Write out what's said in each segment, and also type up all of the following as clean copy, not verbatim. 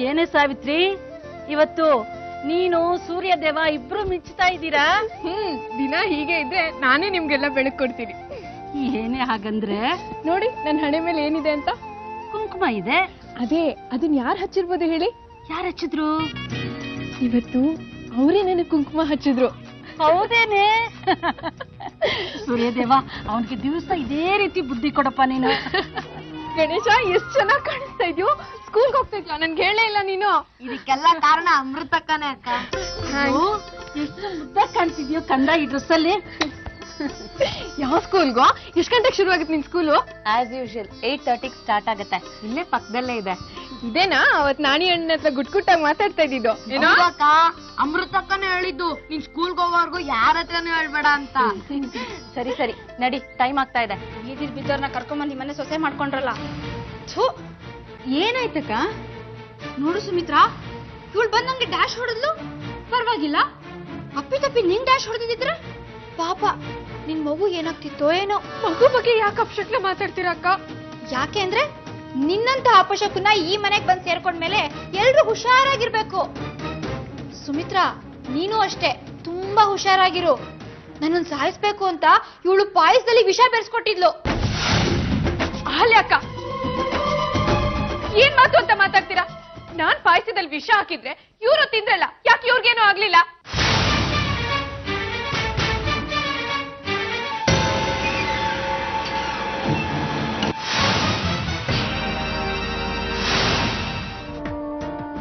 ಏನೇ ಸಾವಿತ್ರಿ, ಇವತ್ತು ನೀನು ಸೂರ್ಯದೇವ ಇಬ್ರು ಮಿಂಚ್ತಾ ಇದ್ದೀರಾ? ದಿನ ಹೀಗೆ ಇದ್ರೆ ನಾನೇ ನಿಮ್ಗೆಲ್ಲ ಬೆಳಕು ಕೊಡ್ತೀನಿ. ಏನೇ ಹಾಗಂದ್ರೆ? ನೋಡಿ ನನ್ನ ಹಣೆ ಮೇಲೆ ಏನಿದೆ ಅಂತ. ಕುಂಕುಮ ಇದೆ. ಅದೇ, ಅದನ್ನ ಯಾರು ಹಚ್ಚಿರ್ಬೋದು ಹೇಳಿ? ಯಾರು ಹಚ್ಚಿದ್ರು? ಇವತ್ತು ಅವರೇ ನನಗೆ ಕುಂಕುಮ ಹಚ್ಚಿದ್ರು. ಹೌದೇನೆ? ಸೂರ್ಯದೇವ ಅವನಿಗೆ ದಿವಸ ಇದೇ ರೀತಿ ಬುದ್ಧಿ ಕೊಡಪ್ಪ ನೀನು. ಗಣೇಶ, ಎಷ್ಟು ಚೆನ್ನಾಗಿ ಕಾಣಿಸ್ತಾ ಇದೆಯೋ. ಸ್ಕೂಲ್ಗೆ ಹೋಗ್ತಾ ಇದ್ಯಾ? ನನ್ಗೆ ಹೇಳೇ ಇಲ್ಲ ನೀನು. ಇದಕ್ಕೆಲ್ಲ ಕಾರಣ ಅಮೃತಕ್ಕನೇ ಅಕ್ಕ. ಎಷ್ಟು ಮುದ್ದ ಕಾಣ್ತಿದ್ಯೋ ಕಂದ ಈ ಡ್ರೆಸ್ ಅಲ್ಲಿ. ಯಾವ ಸ್ಕೂಲ್ಗೋ? ಎಷ್ಟು ಗಂಟೆಗೆ ಶುರು ಆಗುತ್ತೆ ನಿನ್ ಸ್ಕೂಲು? ಆಸ್ ಯೂಶುವಲ್ 8:30 ಸ್ಟಾರ್ಟ್ ಆಗುತ್ತೆ. ಇಲ್ಲೇ ಪಕ್ಕದಲ್ಲೇ ಇದೆ. ಇದೇನಾ ಅವತ್ ನಾಣಿ ಅಣ್ಣನ ಹತ್ರ ಗುಟ್ಗುಟ್ಟಾಗಿ ಮಾತಾಡ್ತಾ ಇದ್ದಿದ್ದು? ಏನೋ ಅಕ್ಕ, ಅಮೃತಕ್ಕನೇ ಹೇಳಿದ್ದು ನೀನ್ ಸ್ಕೂಲ್ಗೆ ಹೋಗೋವರೆಗೂ ಯಾರ ಹತ್ರನೂ ಹೇಳ್ಬೇಡ ಅಂತ. ಸರಿ ಸರಿ ನಡಿ, ಟೈಮ್ ಆಗ್ತಾ ಇದೆ. ಬೀದಿರ್ ಬಿದ್ದವ್ರನ್ನ ಕರ್ಕೊಂಬಂದು ಮನೆ ಸೊಸೆ ಮಾಡ್ಕೊಂಡ್ರಲ್ಲ. ಏನಾಯ್ತಕ್ಕ? ನೋಡು ಸುಮಿತ್ರಾ, ಇವಳು ಬಂದ್ ನಂಗೆ ಡ್ಯಾಶ್ ಹೊಡೆದ್ಲು. ಪರವಾಗಿಲ್ಲ, ಅಪ್ಪಿ ತಪ್ಪಿ ನಿಂಗ್ ಡ್ಯಾಶ್ ಹೊಡೆದಿದ್ರೆ ಪಾಪ ನಿನ್ ಮಗು ಏನಾಗ್ತಿತ್ತೋ ಏನೋ. ಮಗು ಬಗ್ಗೆ ಯಾಕೆ ಅಪಶಕ್ನ ಮಾತಾಡ್ತೀರಾ ಅಕ್ಕ? ಯಾಕೆ ಅಂದ್ರೆ ನಿನ್ನಂತ ಅಪಶಕುನ ಈ ಮನೆಗ್ ಬಂದ್ ಸೇರ್ಕೊಂಡ್ಮೇಲೆ ಎಲ್ರು ಹುಷಾರಾಗಿರ್ಬೇಕು. ಸುಮಿತ್ರಾ, ನೀನು ಅಷ್ಟೇ ತುಂಬಾ ಹುಷಾರಾಗಿರು. ನನ್ನನ್ನು ಸಾಯಿಸ್ಬೇಕು ಅಂತ ಇವಳು ಪಾಯಸದಲ್ಲಿ ವಿಷ ಬೆರೆಸ್ಕೊಟ್ಟಿದ್ಲು. ಅಹಲ್ಯ ಅಕ್ಕ, ಏನ್ ಮಾತು ಅಂತ ಮಾತಾಡ್ತೀರಾ? ನಾನ್ ಪಾಯಸದಲ್ಲಿ ವಿಷ ಹಾಕಿದ್ರೆ ಇವ್ರು ತಿಂದ್ರಲ್ಲ, ಯಾಕೆ ಇವ್ರಿಗೇನೂ ಆಗ್ಲಿಲ್ಲ?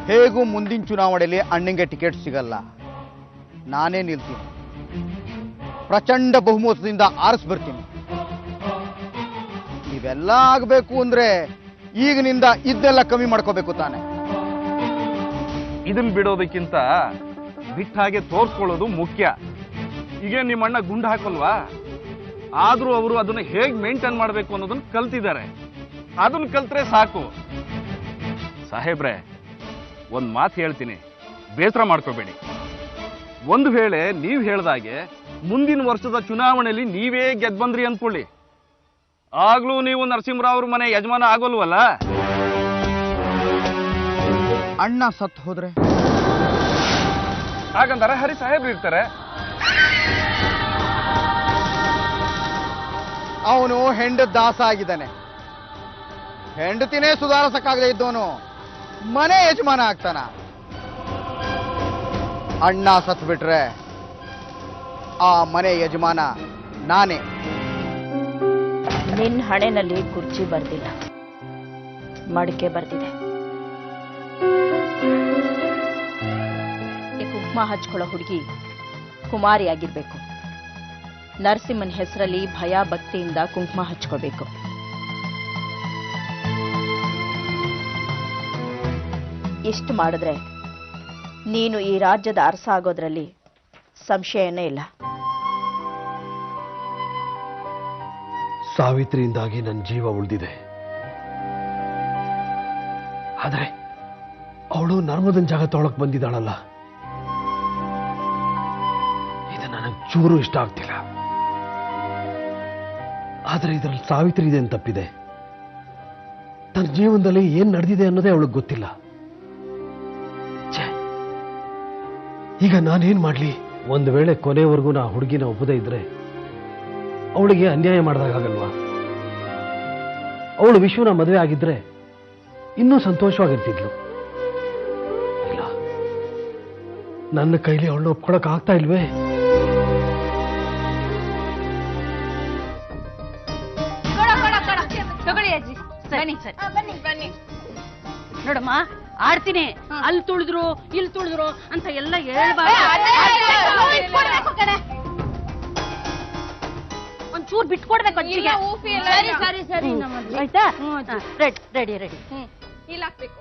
ಹೇಗೂ ಮುಂದಿನ ಚುನಾವಣೆಯಲ್ಲಿ ಅಣ್ಣಂಗೆ ಟಿಕೆಟ್ ಸಿಗಲ್ಲ, ನಾನೇ ನಿಲ್ತೀನಿ. ಪ್ರಚಂಡ ಬಹುಮತದಿಂದ ಆರಿಸ್ಬರ್ತೀನಿ. ಇವೆಲ್ಲ ಆಗಬೇಕು ಅಂದ್ರೆ ಈಗಿನಿಂದ ಇದೆಲ್ಲ ಕಮ್ಮಿ ಮಾಡ್ಕೋಬೇಕು ತಾನೆ. ಇದನ್ನ ಬಿಡೋದಕ್ಕಿಂತ ಬಿಟ್ಟ ಹಾಗೆ ತೋರ್ಸ್ಕೊಳ್ಳೋದು ಮುಖ್ಯ. ಈಗ ನಿಮ್ಮ ಅಣ್ಣ ಗುಂಡು ಹಾಕಲ್ವಾ? ಆದ್ರೂ ಅವರು ಅದನ್ನ ಹೇಗ್ ಮೇಂಟೈನ್ ಮಾಡ್ಬೇಕು ಅನ್ನೋದನ್ನ ಕಲ್ತಿದ್ದಾರೆ. ಅದನ್ನ ಕಲ್ತ್ರೆ ಸಾಕು. ಸಾಹೇಬ್ರೆ, ಒಂದ್ ಮಾತು ಹೇಳ್ತೀನಿ, ಬೇಸರ ಮಾಡ್ಕೋಬೇಡಿ. ಒಂದು ವೇಳೆ ನೀವ್ ಹೇಳ್ದಾಗೆ ಮುಂದಿನ ವರ್ಷದ ಚುನಾವಣೆಯಲ್ಲಿ ನೀವೇ ಗೆದ್ದು ಬಂದ್ರಿ ಅಂದ್ಕೊಳ್ಳಿ, ಆಗ್ಲೂ ನೀವು ನರಸಿಂಹರಾವ್ ಅವ್ರ ಮನೆ ಯಜಮಾನ ಆಗೋಲ್ವಲ್ಲ? ಅಣ್ಣ ಸತ್ ಹೋದ್ರೆ ಹಾಗಂದ್ರೆ ಹರಿ ಸಾಹೇಬ್ರು ಇರ್ತಾರೆ. ಅವನು ಹೆಂಡ ದಾಸ ಆಗಿದ್ದಾನೆ. ಹೆಂಡತಿನೇ ಸುಧಾರಿಸಕ್ಕಾಗದೆ ಇದ್ದವನು ಮನೆ ಯಜಮಾನ ಆಗ್ತಾನ. ಅಣ್ಣ ಸತ್ ಬಿಟ್ರೆ ಆ ಮನೆ ಯಜಮಾನ ನಾನೇ. ನಿನ್ನ ಹಣೆನಲ್ಲಿ ಕುರ್ಚಿ ಬರ್ದಿಲ್ಲ, ಮಡಿಕೆ ಬರ್ದಿದೆ. ಕುಂಕುಮ ಹಚ್ಕೊಳ್ಳೋ ಹುಡುಗಿ ಕುಮಾರಿ ಆಗಿರ್ಬೇಕು. ನರಸಿಂಹನ ಹೆಸರಲ್ಲಿ ಭಯ ಭಕ್ತಿಯಿಂದ ಕುಂಕುಮ ಹಚ್ಕೋಬೇಕು. ಇಷ್ಟು ಮಾಡಿದ್ರೆ ನೀನು ಈ ರಾಜ್ಯದ ಅರಸ ಆಗೋದ್ರಲ್ಲಿ ಸಂಶಯನೇ ಇಲ್ಲ. ಸಾವಿತ್ರಿಯಿಂದಾಗಿ ನನ್ನ ಜೀವ ಉಳಿದಿದೆ. ಆದರೆ ಅವಳು ನರ್ಮದನ್ ಜಾಗ ತೊಳಕ್ ಬಂದಿದ್ದಾಳಲ್ಲ, ಇದು ನನಗೆ ಚೂರು ಇಷ್ಟ ಆಗ್ತಿಲ್ಲ. ಆದರೆ ಇದರಲ್ಲಿ ಸಾವಿತ್ರಿ ಇದೆ ಅಂತ ತಪ್ಪಿದೆ. ತನ್ನ ಜೀವನದಲ್ಲಿ ಏನ್ ನಡೆದಿದೆ ಅನ್ನೋದೇ ಅವಳಿಗೆ ಗೊತ್ತಿಲ್ಲ. ಈಗ ನಾನೇನ್ ಮಾಡ್ಲಿ? ಒಂದು ವೇಳೆ ಕೊನೆವರೆಗೂ ನಾ ಹುಡುಗಿನ ಒಪ್ಪದೇ ಇದ್ರೆ ಅವಳಿಗೆ ಅನ್ಯಾಯ ಮಾಡಿದಾಗಲ್ವಾ? ಅವಳು ವಿಶ್ವನ ಮದುವೆ ಆಗಿದ್ರೆ ಇನ್ನೂ ಸಂತೋಷವಾಗಿರ್ತಿದ್ಲು. ಇಲ್ಲ, ನನ್ನ ಕೈಲಿ ಅವಳನ್ನ ಒಪ್ಕೊಳಕ್ ಆಗ್ತಾ ಇಲ್ವೇ? ತಗೊಳ್ಳಿ ಅಜ್ಜಿ. ಬನ್ನಿ ಸರ್, ಬನ್ನಿ ಬನ್ನಿ. ನೋಡಮ್ಮ, ಆಡ್ತೀನಿ, ಅಲ್ಲಿ ತುಳಿದ್ರು ಇಲ್ಲಿ ತುಳಿದ್ರು ಅಂತ ಎಲ್ಲ ಹೇಳ್ಬಾರ್ದು. ಒಂಚೂರು ಬಿಟ್ಕೊಡ್ಬೇಕು ಅಜ್ಜಿಗೆ. ಸರಿ ಸರಿ ಸರಿ, ಆಯ್ತಾ? Ready ready ready. ಇಲ್ಲ ಹಾಕ್ಬೇಕು.